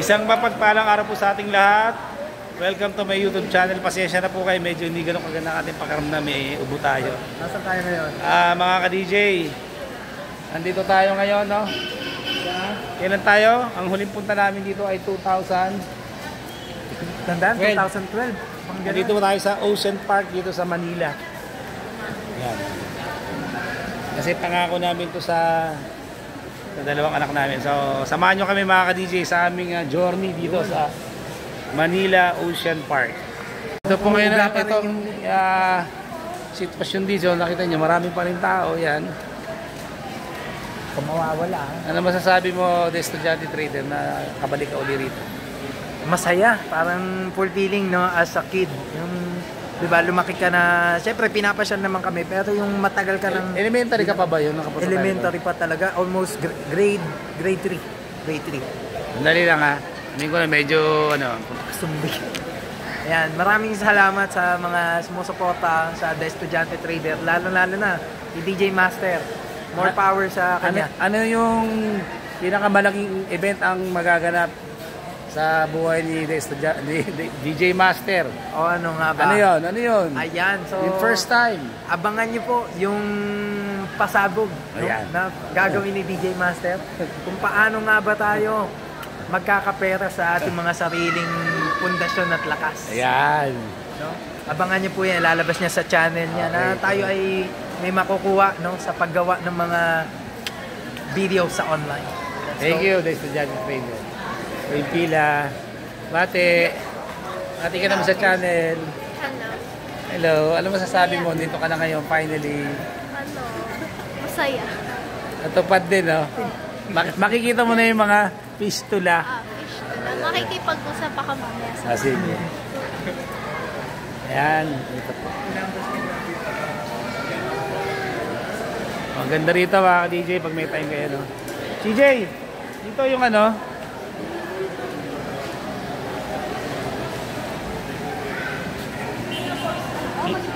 Isang mapagpalang araw po sa ating lahat. Welcome to my YouTube channel. Pasensya na po kayo, medyo hindi ganun kaganda ating pakaramdam, may ubo tayo. Nasaan tayo ngayon? Mga ka-DJ, andito tayo ngayon, no? Kailan tayo? Ang huling punta namin dito ay 2000. Tandaan, 2012. Dito tayo sa Ocean Park dito sa Manila. Yan. Kasi pangako namin to sa dalawang anak namin. So, samahan nyo kami mga ka-DJ sa aming journey dito sa Manila Ocean Park. Ito po ngayon na ito sitwasyon dito. Nakita nyo, marami pa rin tao. Yan. Kung mawawala. Ano masasabi mo, The Estudyante Trader, na kabalik ka uli rito? Masaya. Parang fulfilling, no? As a kid. Yung, diba, lumaki ka na, syempre pinapasyal naman kami, pero yung matagal ka ng... Elementary ka pa ba yun? Elementary pa talaga. Almost grade 3. Grade 3. Dali lang ha. Hindi ko na medyo, Sumbi. Ayan, maraming salamat sa mga sumusuporta sa The Estudyante Trader. Lalo-lalo na, yung DJ Master. More power sa kanya. Ano yung pinakamalaking event ang magaganap sa buhay ni DJ Master? O ano nga ba? Ano yun? Ayan, so... Yung first time. Abangan nyo po yung pasabog, no? Na gagawin ni DJ Master. Kung paano nga ba tayo magkakapera sa ating mga sariling pundasyon at lakas. Ayan. No? Abangan nyo po yan. Lalabas niya sa channel niya na tayo ay may makukuha, no, sa paggawa ng mga video sa online. Thank you, The Estudyante Trader. May pila. Bate ka naman sa channel. Hello. Ano masasabi mo? Dito ka na ngayon, finally. Masaya. Natupad din, no? Makikita mo na yung mga fistula. Fistula. Makikipag-usap pa ka mamaya. Sige. Ayan. Ito po. Ang ganda rito mga DJ pag may time kayo, no? CJ, dito yung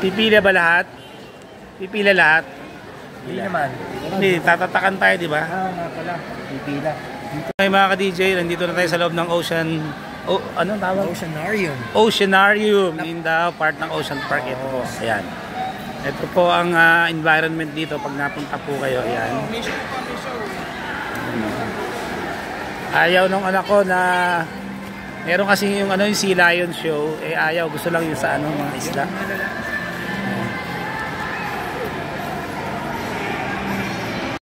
pipila ba lahat? Pipila lahat? Hindi naman. Hindi, tatatakan tayo, di ba? Nga pala. Pipila. Dito ay mga ka-DJ, nandito na tayo sa loob ng Ocean... anong tawag? Oceanarium. Oceanarium. In the part ng Ocean Park. Ito po. Ayan. Ito po ang environment dito pag napunta po kayo. Ayan. Ayaw nung anak ko na meron kasi yung yung Sea Lion show, ayaw, gusto lang yung sa mga isla.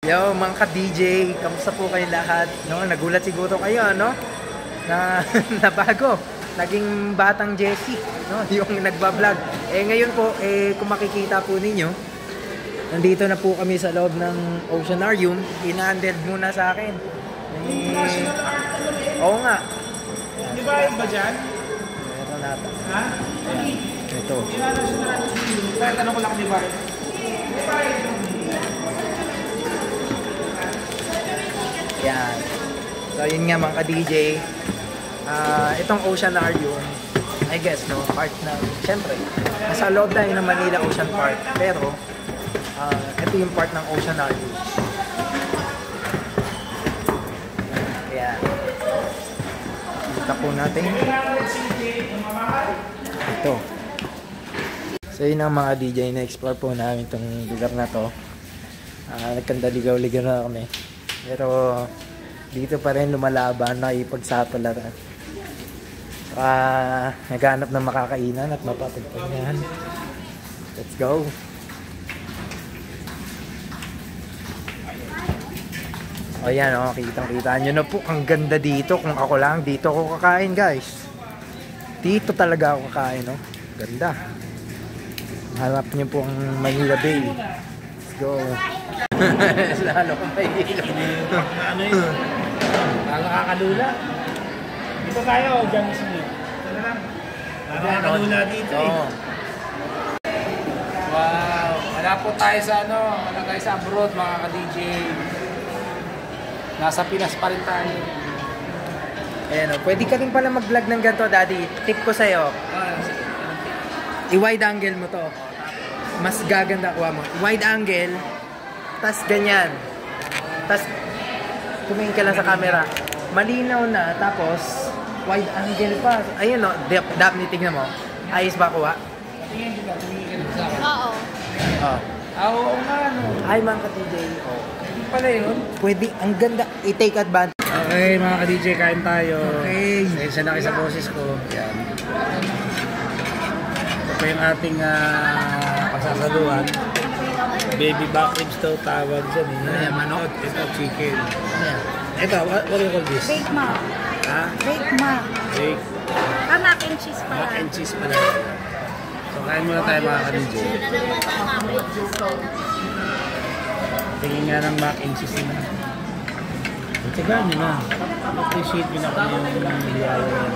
Yo, mga ka-DJ, kamusta po kayo lahat? No, nagulat siguro kayo, no? Na bago. Naging batang Jessie, no? Yung nagba-vlog. Ngayon po, kung makikita po ninyo, nandito na po kami sa loob ng Oceanarium. In-handed muna sa akin. Oo nga. Di ba yun ba dyan? Meron natin. Ha? Ito. Tanong ko lang, di ba? Yan. So, yun nga mga ka-DJ. Itong Oceanarium, I guess, no, part na, syempre, nasa loob na yun ng Manila Ocean Park. Pero, ito yung part ng Oceanarium. Ayan. Kita po natin. Ito. So, yun ang mga DJ na explore po namin itong lugar na to. Nagkandaligaw-ligaw na kami. Pero, dito pa rin lumalaban na ipagsapalaran. Naghanap ng makakainan at mapapagpanyan. Let's go! O yan, kitang-kita nyo na po. Ang ganda dito. Kung ako lang, dito ako kakain, guys. Dito talaga ako kakain, no? Ganda. Hanap nyo po ang Manila Bay. Let's go! Lalo kong mahihilap. Ano yun? Nakakalula. Dito tayo, dyan mismo. Nakakalula dito eh. Wow. Wala po tayo sa wala tayo sa abroad mga ka-DJ. Nasa Pinas pa rin tayo. Ayan, pwede ka rin pala mag-vlog ng ganito, Daddy. Tip ko sa'yo. I-wide angle mo to. Mas gaganda kuha mo. Wide angle. Tas ganyan. Tas tumingin ka lang sa camera. Malinaw na. Tapos Wide angle pa. Ayun no, Daphne, tignan mo. Ayos ba kuha? Tingin ka, tumingin ka sa akin. Oo. Oh. Oo nga, no. Ay, mga ka-DJ. Oh. Hindi pala yun. Pwede, ang ganda. I-take advantage. Okay, mga ka-DJ, kain tayo. Okay. Sensya na kayo sa boses ko. Yan. Ito pa yung ating pasasaluhan. Baby back ribs daw tawag dyan. Ayan, manok. Ito, chicken. Ayan. Ito, what do you call this? Bake mac. Ha? Bake mac. Bake. Mac and cheese pa Mac yan. and cheese pala. So, kain muna tayo mga ka-DJ. Tingin nga ng mac and cheese nila. Tsagaan nyo na. Appreciate nyo na kung yung niliyaya yan.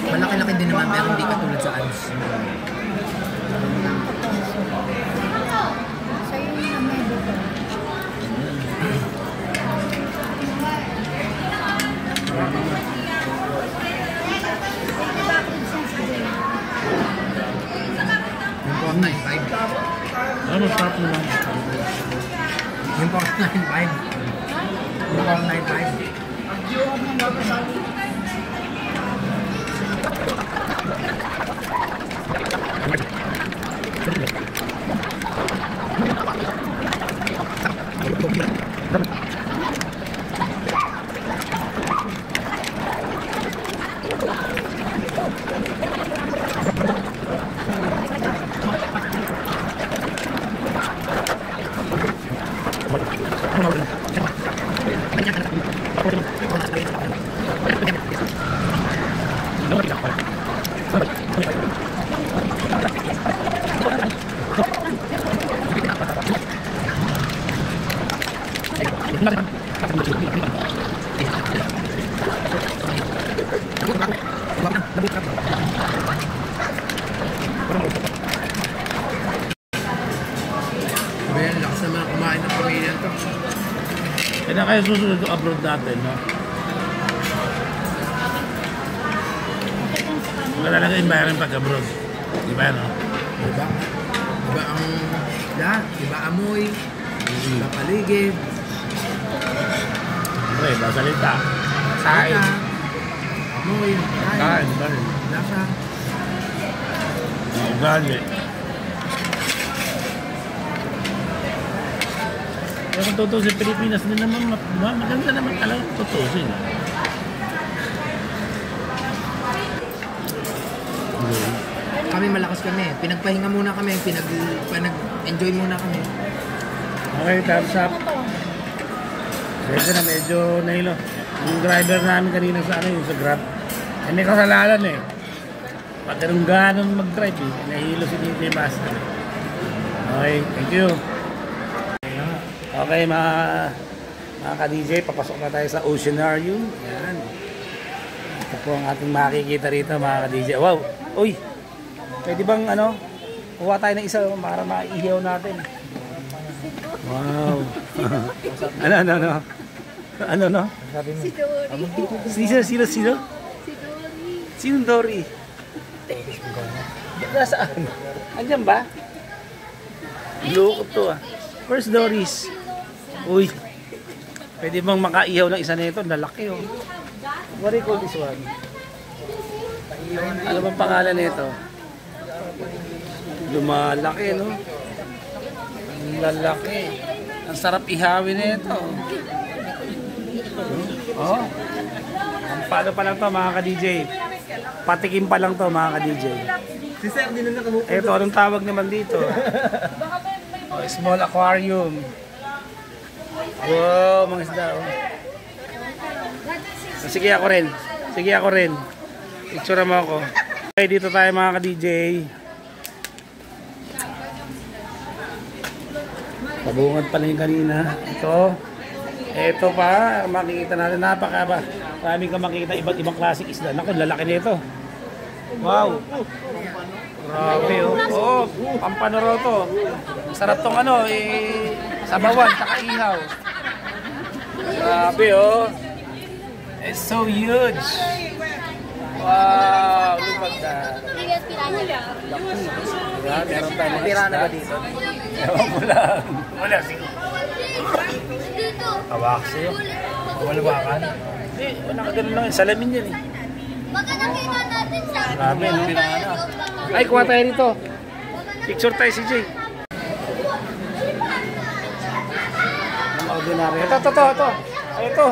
Malaki-laki din naman, pero hindi katulad sa ads. So yun yung may dito. Yung po ang 9.5. Ano, masarap naman. Yung po ang 9.5. Yung po ang 9.5. Ayan, lakas naman kumain ng pamilya to. Kaya kaya susunod yung abroad natin, no? Wala talaga environment pag abroad. Diba, no? Diba? Diba ang lahat? Diba amoy? Diba paligid? Okay, basalita. Kain. Lasa, amoy, Kain, kain. lasa. Ugali. Pero kung totoo sa Pilipinas din naman, maganda naman talaga totoo sila. Kami malakas kami. Pinagpahinga muna kami. Pinag-enjoy muna kami. Okay, thumbs up. Kasi na medyo nahilo. Yung driver namin kanina sa ano, yung sa Grab. Hindi kasalanan eh. Pag ganun mag-drive eh. Nahilo si DJ Master. Okay, thank you. Okay, mga ka-DJ, papasok na tayo sa Oceanarium. Yan. Ito po ang ating makikita rito, mga ka-DJ. Wow! Uy! Pwede bang ano, kuha tayo ng isa para maihiyaw natin. Wow! ano? Ano, no? Si Dory. Sino? Si Dory. Sinong Dory? Nasaan? Andiyan ba? Loko to ah. Where's Doris? Uy. Pwede bang makaihaw ng isa nito? Lalaki oh. What do you call this one? Ano bang pangalan nito? Lumalaki no? Lalaki. Ang sarap ihawin nito. Oh. Ang paano pa lang to mga ka-DJ. Patikim pa lang to mga ka-DJ. Si Sir, di na nakabuko. Eto, anong tawag naman dito? Oh, small aquarium. Wow, mga isda. Oh. Sige ako rin. Picture mo ako. Okay, dito tayo mga ka-DJ. Pabungad pala yung kanina. Ito pa, makikita natin. Napaka ba? Maraming ka makikita iba't ibang klaseng isda. Naku, lalaki nito. Wow. Grabe oh. Oo, pampanoro to. Sarap tong ano, sabawan, saka ihaw. Grabe oh. It's so huge. Wow, look at that. Bigat piranya. Diba? Meron tayo mga Pirana isda. ba dito? Ewan ko lang. Wala siguro. Dito. Hawak sa'yo. Walwakan. Hindi, nakaganon lang. Salamin yan eh. Magkakita natin sa... Grabe, no? Ay, kuha tayo rito. Picture tayo si Jay. Ang ordinary. Ito. Ito.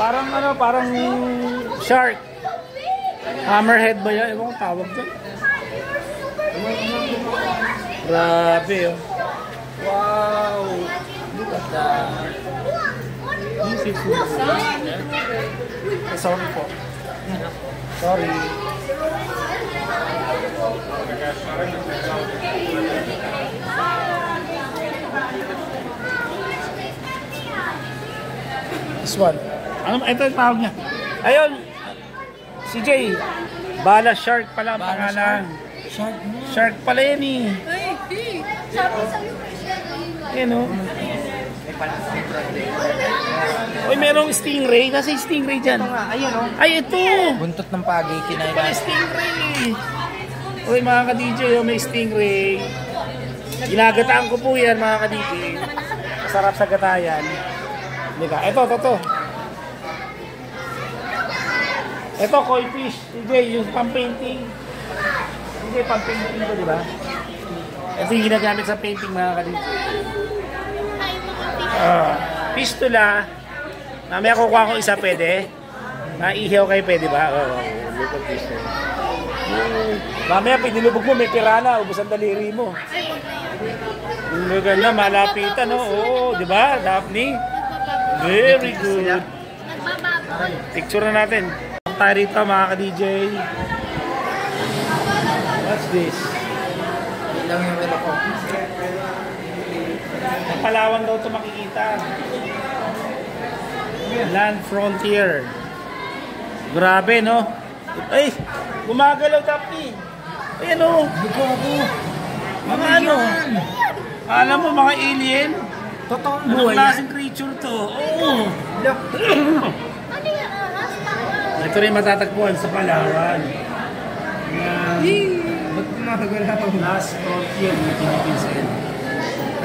Parang ano, parang shark. Hammerhead ba yan? Ewan ko tawag dyan. Grabe, oh. Wow. Look at that. Beautiful. Sorry po. Sorry. This one. Ano, ito yung tawag niya. Ayun. Si Jay. Bala Shark pala ang pangalan. Shark pala yan eh. Sabi sa'yo, Yan o. Uy, merong stingray. Nasa yung stingray dyan? Ito nga, ayun o. Ay, ito. Buntot ng pagi, kinain May natin. stingray. Uy, mga ka-DJ, may stingray. Ginagataan ko po yan, mga ka-DJ. Masarap sa gatayan. Diba? Ito. Ito, koi fish. DJ, yung pang-painting. DJ, pang-painting ko, diba? Ito yung ginagamit sa painting, mga ka-DJ. Pistula. Mamaya kukuha ko isa, pwede? Maihiyaw kayo, pwede ba? Oo, look at this. Mamaya, pinilubog mo, may pirana, ubos ang daliri mo. Yung ganda, malapitan, no? Oo, di ba, Daphne? Very good. Picture na natin. Tayo rito, mga ka-DJ. What's this? Ilang yung ito ko. Ang Palawan daw ito makikita. Land Frontier. Grabe, no? Ay, gumagalaw, Daphne. Ayan, no? Mga ano? Alam mo, mga alien? Totoong Anong buhay yan. klaseng creature to? Oo. Ito rin matatagpuan sa Palawan. Ba't gumagalaw? Last Frontier na Philippines.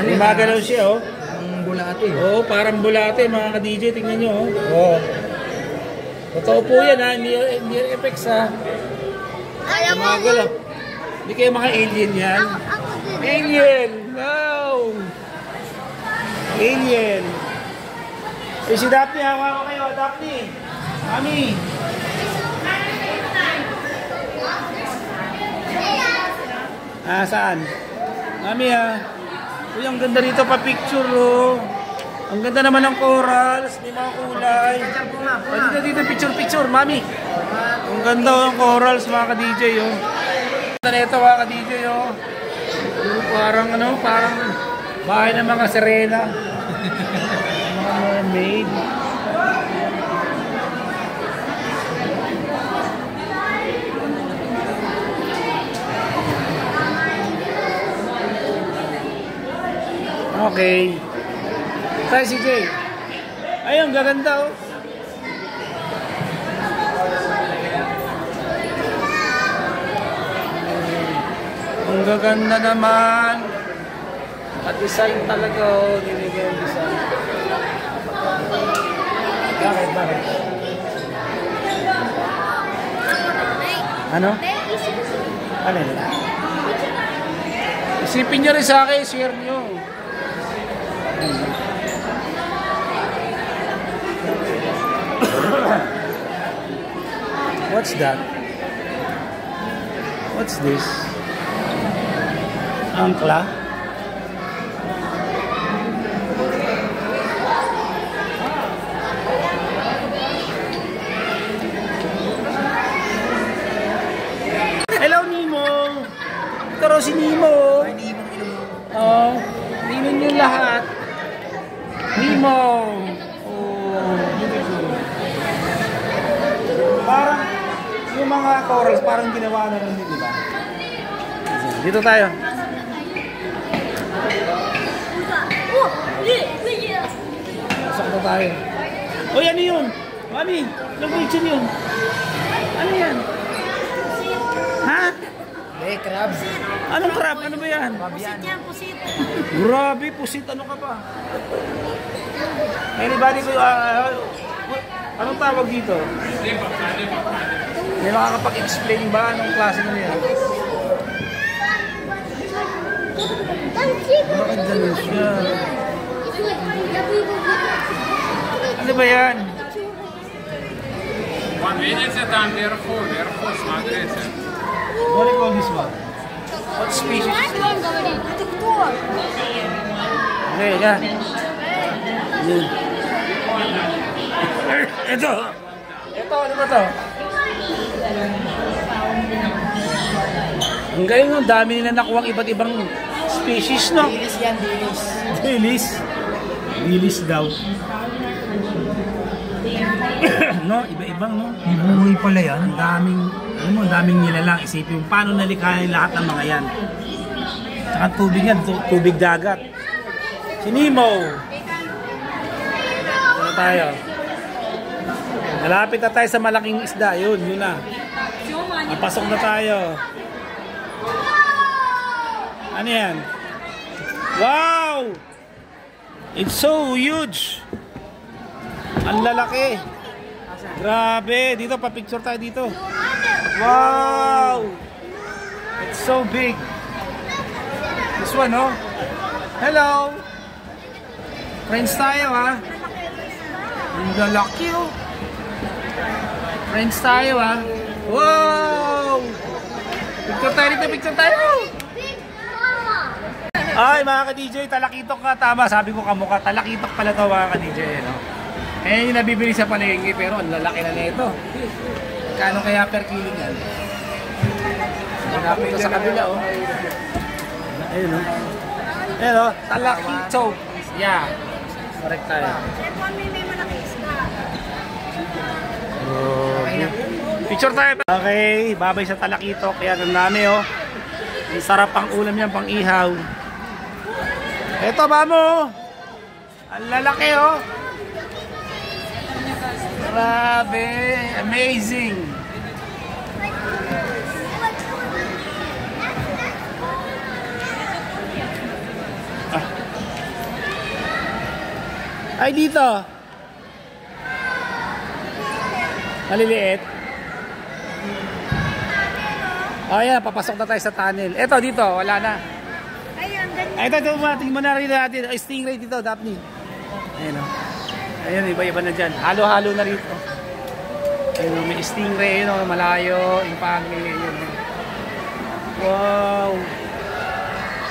Ano yan? Gumagalaw siya, oh. Ang bulate. Oo, parang bulate, mga ka-DJ. Tingnan nyo, oh. Oo. Totoo po yan, ha. Hindi effects, ha. Kaya mo. Gumagalaw. Hindi kayo mga alien yan. Ako din. Alien! Wow! Alien! Eh, si Daphne, hawa ko kayo. Daphne! Mami! Ah, saan? Mami, ha? Uy, ang ganda rito pa picture, oh. Ang ganda naman ng corals. May mga kulay. Dito, picture, mami. Ang ganda ng corals, mga ka-DJ, oh. Ang ganda nito, mga ka-DJ, oh. Parang bahay ng mga sirena. Mga mermaid. Okay. Tayo si Jay. Ayun, gaganda, oh. Ang gaganda naman. At design talaga, oh. Dinigay ang design. Bakit? Ano? Ano yun? Isipin nyo rin sa akin, share nyo. What's that? What's this? Angkla? Hello, Nemo! Ito raw si Nemo! Oh, tingnan nyo lahat. Nemo! Oh, beautiful. Parang yung mga corals parang ginawa na rin din, di ba? Dito tayo. Pasok na tayo. Uy, ano yun? Mami, anong creature yun? Ano yan? Ha? Eh, crabs. Anong crab? Ano ba yan? Pusit yan, pusit. Grabe, pusit. Ano ka ba? Anybody ko, Anong tawag dito? May makakapag-explain ba anong klase na yan? Bakit ganun siya? Ano ba yan? Видите, там вверху, смотрите. What do you call this one? What species? Это кто? Okay, yeah. Yun. Ito. Ito, ano ba to? Ang galing, no? Dami nila nakuha iba't ibang species, no? Dilis yan, dilis. Dilis. Dilis daw. No, iba-ibang, no? Ibuhay pala yan. Ang daming, alam mo, ang daming nilalang. Isipin mo, paano nalikhain lahat ng mga yan? Tsaka tubig yan, tubig dagat. Si Nemo. Ito na tayo. Malapit na tayo sa malaking isda. Yun na. Napasok na tayo. Ano yan? Wow! It's so huge! Ang lalaki! Grabe! Dito, pa-picture tayo dito. Wow! It's so big! This one, oh! Hello! Friends tayo, ha? Ang lalaki, oh! Friends tayo, ha? Wow! Picture tayo dito, picture tayo! Ay, mga ka-DJ, talakitok ka. Tama, sabi ko kamukha. Talakitok pala to, mga ka-DJ, no? Eh, yung nabibili sa palengke, pero ang lalaki na nito. Kano kaya per kilo yan? Hanapin ko sa kabila, oh. Ayun, oh. Ayun, oh. Talakitok. Yeah. Correct tayo. Picture tayo. Okay, babay sa talakitok. Yan, ang dami, oh. Ang sarap ang ulam yan, pang ihaw. Eto, mamo. Ang lalaki, oh. Grabe. Amazing. Ah. Ay, dito. Maliliit. Oh, yan. Papasok na tayo sa tunnel. Eto, dito. Wala na. Ay, ito, tingin mo na rin natin. Ay, stingray dito, Daphne. Ayan, o. Ayan, iba-iba na dyan. Halo-halo na rito. Ayan, may stingray, yun, malayo, impagi, yun. Wow!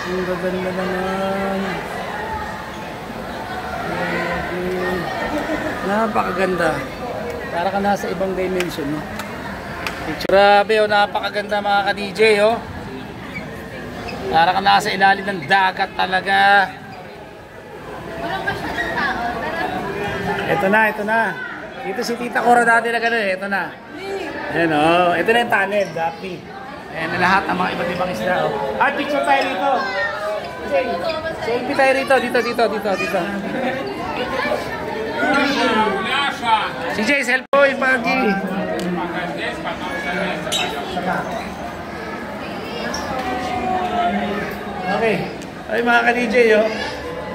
Ang gaganda naman. Okay. Napakaganda. Para ka nasa ibang dimension, no? Grabe, oh, napakaganda mga ka-DJ, oh. Para ka nasa ilalim ng dagat talaga. Ito na. Dito si Tita Cora dati na gano'n eh. Ito na. Ayan, oh. Ito na yung tunnel, Daphne. Ayan na lahat ng mga iba't ibang isda, oh. Ay, picture tayo rito. Selfie tayo rito. Dito. Si Jay, selfie, pagi. Okay. Ay, mga ka-DJ, oh.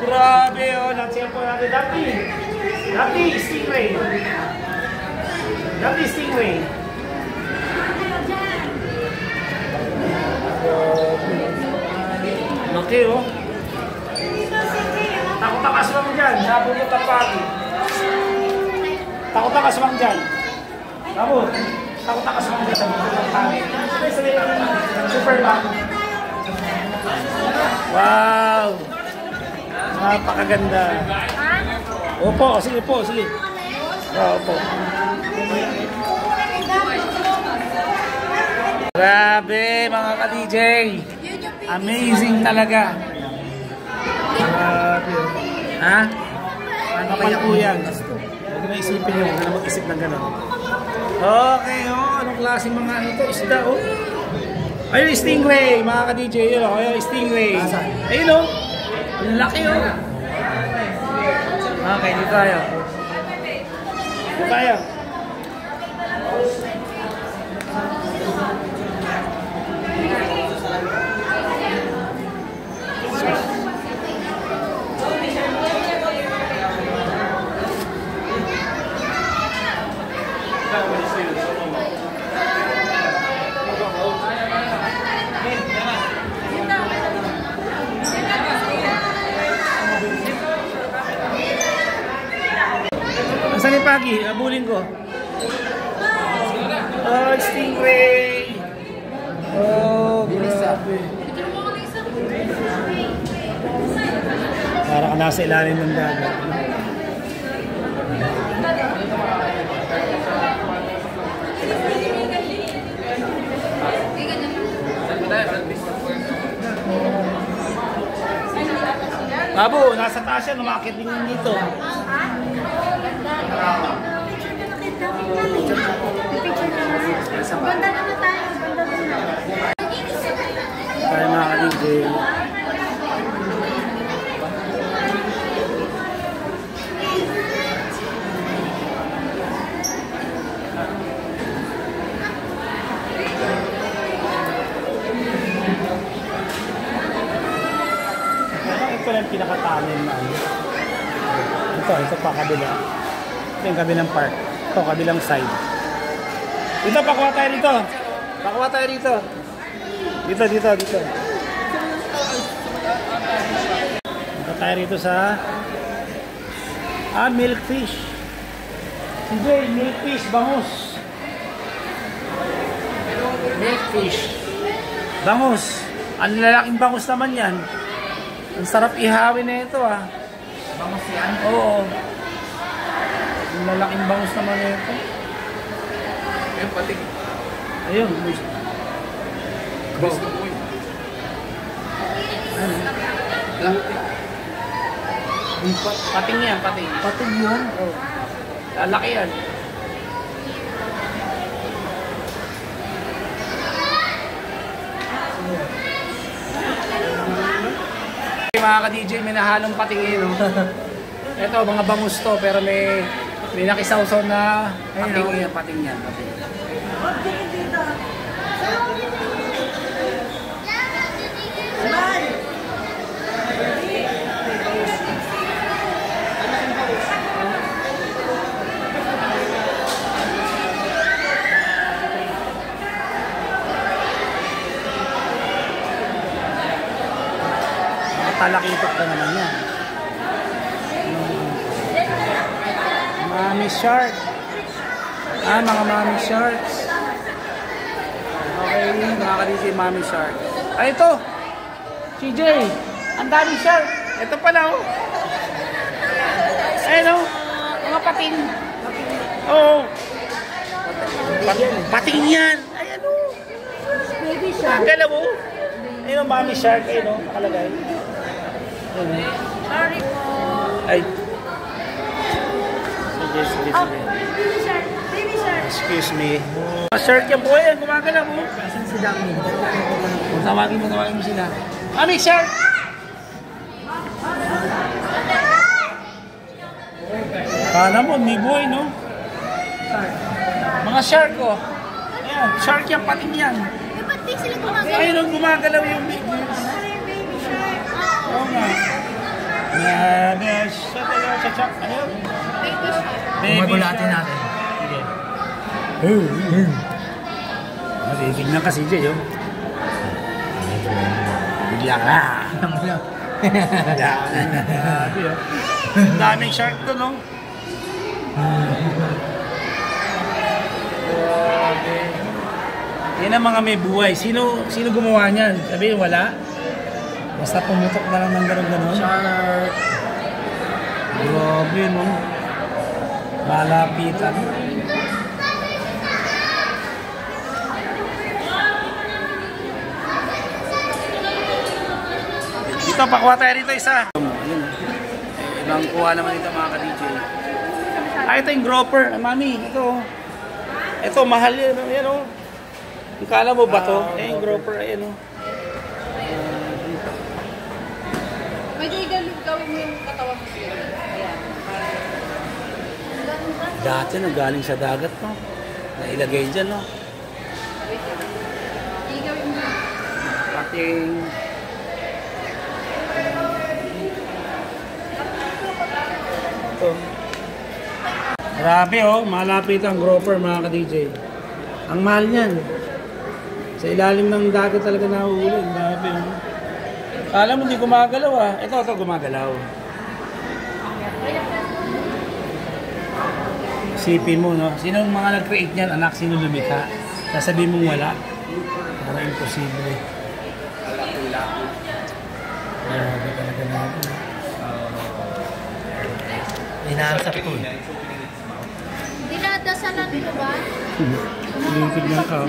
Grabe, oh. Nag-selfie natin. Daphne, stingray. Laki, oh. Takot ang aswang dyan. Nabulot ang pagi. Takot ang aswang dyan. Takot ang aswang dyan. Nabulot ang pagi. Superman. Wow! Napakaganda. Opo, sige po. Opo. Grabe, mga ka-DJ. Amazing talaga. Grabe. Ha? Ano kaya po yan? Huwag na isipin nyo. Huwag na mag-isip ng gano'n. Okay, oh. Anong klaseng mga ano to? Isda, oh. Ayun, stingray, mga ka-DJ. Ayun, stingray. Ayun, oh. Ang laki, oh. Okay, dito tayo. Asan ni Pagi? Abulin ko. Oh, stingray! Oh, grabe. Para ka nasa ilalim ng dagat. Babo, nasa taas yan. Umakit din yun dito. Banda naman tayo. Banda naman. Tayo mga ka-DJ. Ito lang pinakatanin na ano. Ito pa kabila. Ito yung kabilang park. Ito, kabilang side. Dito, pakuha tayo dito. Pakuha tayo dito. Dito. Dito tayo rito sa milkfish. CJ, milkfish, bangus. Milkfish. Bangus. Ang lalaking bangus naman yan. Ang sarap ihawin na ito ah. Bangus yan. Oo. Ang lalaking bangus naman na ito. Ayun, pati. Ayun. Gusto ko yun. Pating yan, pating. Pating yun. Oo. Lalaki yan. Mga ka-DJ, may nahalong pating yun. Ito, mga bangus to, pero may nakisawsaw na pating yan. Talakitok na naman yan. Mami shark. Mga mami sharks. Okay, mga ka-DJ, mami shark. Ay, ito! CJ! Ang daming shark! Ito pala, oh! Ayun, oh! Mga pating! Oo! Pating yan! Ayan, oh! Baby shark. Galaw, oh! Ayun, oh, mami shark. Ayun, oh, nakalagay. Sorry po. Ay. Sige. Baby shark. Baby shark. Excuse me. Shark yan po yan. Gumagana mo. Asan si Dami? Tawagin mo sila. Mami, shark! Kala mo, may boy, no? Mga shark, oh. Ayan, shark yan, pating yan. Eh, ba't di sila gumagalaw? Ayun, gumagalaw yung big boys. Baby shark. Oo nga. Chak. Ano yun? Baby shark. Magulatin natin. Sige. Tignan ka si Jay, oh. Bigla ka. Grabe, oh. Ang daming shark to, no? Grabe. Yan ang mga may buhay. Sino gumawa niyan? Sabihin, wala? Basta pumutok na lang ng gano'n. Shark. Grabe, no? Malapitan. Dito, pakuha tayo dito isa. Ibang kuha naman dito mga ka-DJ. Ito yung grouper. Mami, ito. Ito, mahal yun. Ayan, o. Yung kala mo ba to? Yung grouper, ayan, o. Pwede gawin mo yung katawan mo. Ayan. Dati, galing sa dagat, no? Nailagay dyan, no? Igawin mo. Pating... Ito. Grabe oh, malapit ang grouper mga ka-DJ. Ang mahal niyan. Sa ilalim ng dagat talaga nahuhuli. Grabe oh. Alam mo, hindi gumagalaw ah. Ito gumagalaw. Isipin mo, no? Sino ang mga nag-create niyan? Anak, sino lumikha? Sasabihin mong wala. Parang imposible. Grabe talaga natin. Inaasap ko. Dinadasalan ko ba? Tignan ka.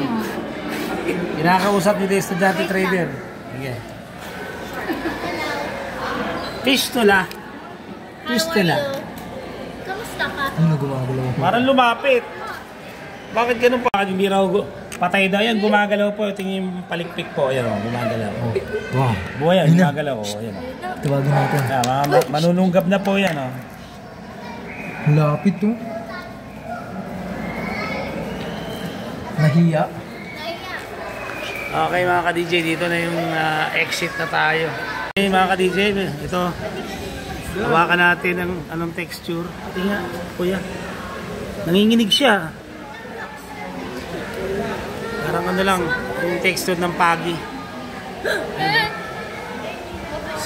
Kinakausap nito yung estudyante trader. Sige. Pistula. Pistula. Kamusta ka? Ano gumagalaw? Parang lumapit. Bakit ganun pa? Hindi raw patay daw yan. Gumagalaw po. Tingin yung palikpik po. Ayan o, gumagalaw. Wow. Buhay yan, gumagalaw. Ayan o. Tawagin natin. Manununggab na po yan o. Lapit to. Nahiya. Okay mga ka-DJ, dito na yung exit na tayo. Okay mga ka-DJ, ito. Hawakan natin ang anong texture. Tingnan, kuya. Nanginginig siya. Parang ano lang, yung texture ng pagi.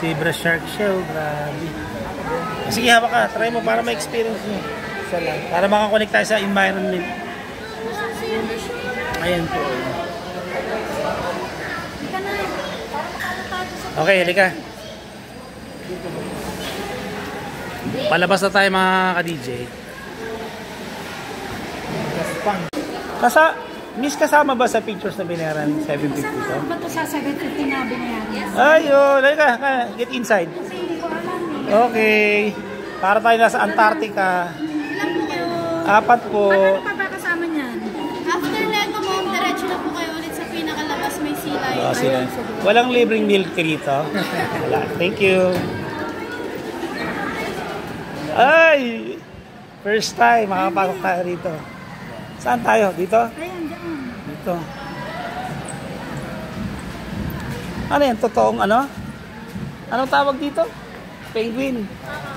Zebra shark shell, grabe. Sige, hawak ka. Try mo para ma-experience mo. Isa lang. Para makakonect tayo sa environment. Ayan po. Okay, halika. Palabas na tayo mga ka-DJ. Miss, kasama ba sa pictures na binayaran 750 to? Ba't ito sa 750 na binayaran? Ayun, halika. Get inside. Okay. Para tayo nasa Antarctica. Ilan po kayo? 4 po. Ano pa ba kasama niyan? After neto ma'am, diretso na po kayo ulit sa pinakalabas. May sila Oh, sila. Walang libreng milk rito. Wala. Thank you. Ay! First time makapasok tayo rito. Saan tayo? Dito? Ayan, dyan. Dito. Ano yan? Totoong ano? Anong tawag dito? Penguin.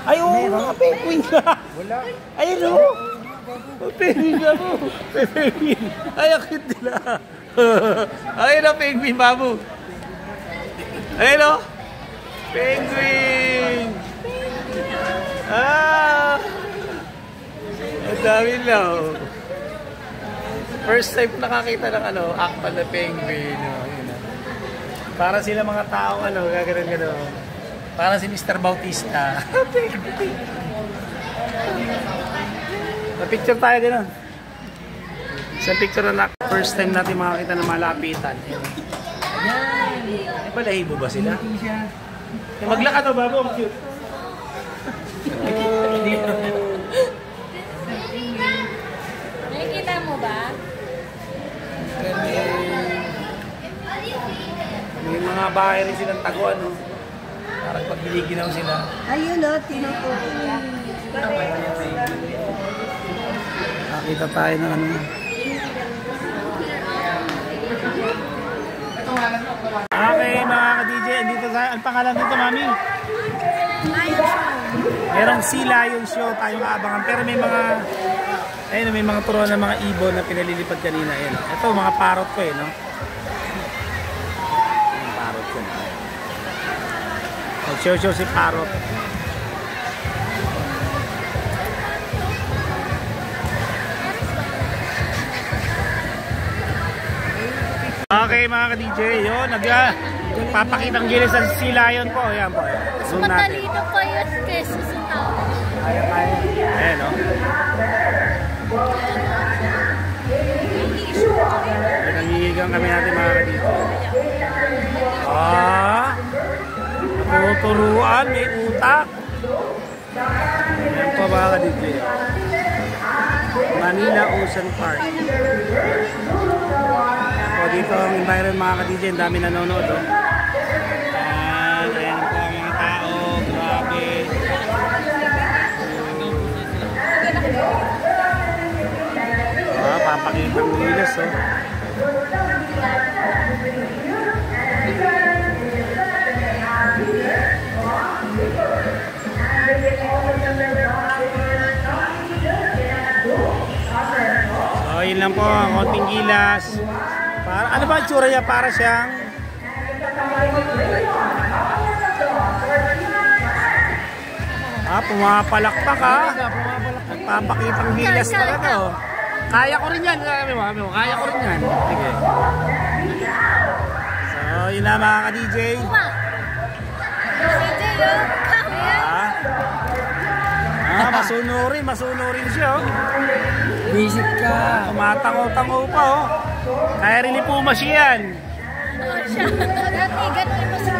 Ay, oo nga, penguin. Wala. Ayun o. Penguin ka mo. Penguin. Ay, akit nila. Ayun o, penguin, babu. Ayun o. Penguin. Ah. Ang dami lang. First time nakakita ng ano, akpal na penguin. Ayun o. Para sila mga tao, ano, gagano'n. Parang si Mr. Bautista. Na-picture tayo gano'n. Isang picture na first time natin makakita na malapitan. Yan. Ay, balahibo ba sila? Maglakad o babo, ang cute. Nakikita mo ba? May mga bahay rin silang taguan, no? Parang pagbiliginaw sila. Ayun o, tinuturo niya. Nakita tayo ng ano. Okay mga ka-DJ, andito tayo. Ang pangalan dito, mami? Merong Sea Lion Show tayong aabangan. Pero may mga, ayun, may mga turuan ng mga ibon na pinalilipad kanina. Ayun. Ito, mga parrot ko no? Yung parrot ko. Mag-show si parrot. Okay mga ka-DJ, yun, papakitang gilis sa Sea Lion po. Ayan po. Zoom natin. Matalino ko yun kesa sa tao. Ayan, no? Nangingigang kami natin mga ka-DJ. Tuturuan, may utak. Ayan po mga ka-DJ. Manila Ocean Park. O dito ang environment mga ka-DJ, ang dami nanonood. Ayan po ang mga tao, grabe. Papakita ang gilas. lang po, konting gilas. Para, ano ba ang tsura niya? Para siyang pumapalakpak ha. Nagpapakitang gilas talaga oh. Kaya ko rin yan. Kaya ko rin yan. Sige. So, yun na mga ka-DJ. Masunurin siya oh. Visit ka. Tumatango-tango pa oh. Kaya rin ni Puma siya yan. Gano'n mo sa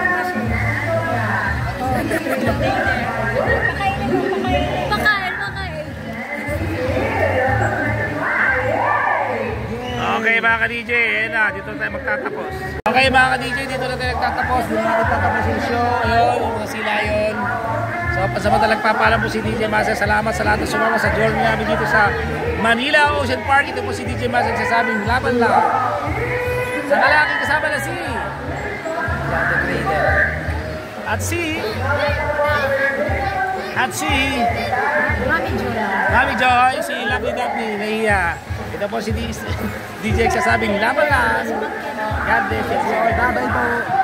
Pakain. Okay mga ka-DJ, ayan na, dito tayo magtatapos. Okay mga ka-DJ, dito na tayo nagtatapos. Dito na nagtatapos yung show. Ayun, yung mga sila yun. So, pasamantala nagpapaalam po si DJ Master. Salamat sa lahat na sumama sa journey namin dito sa Manila Ocean Park. Ito po si DJ Master nagsasabing laban lang. Sa kalaking kasama na si Mami Joy, si Lovely Daphne, Nahiya. Ito po si DJ nagsasabing laban lang. God bless you. Bye-bye po.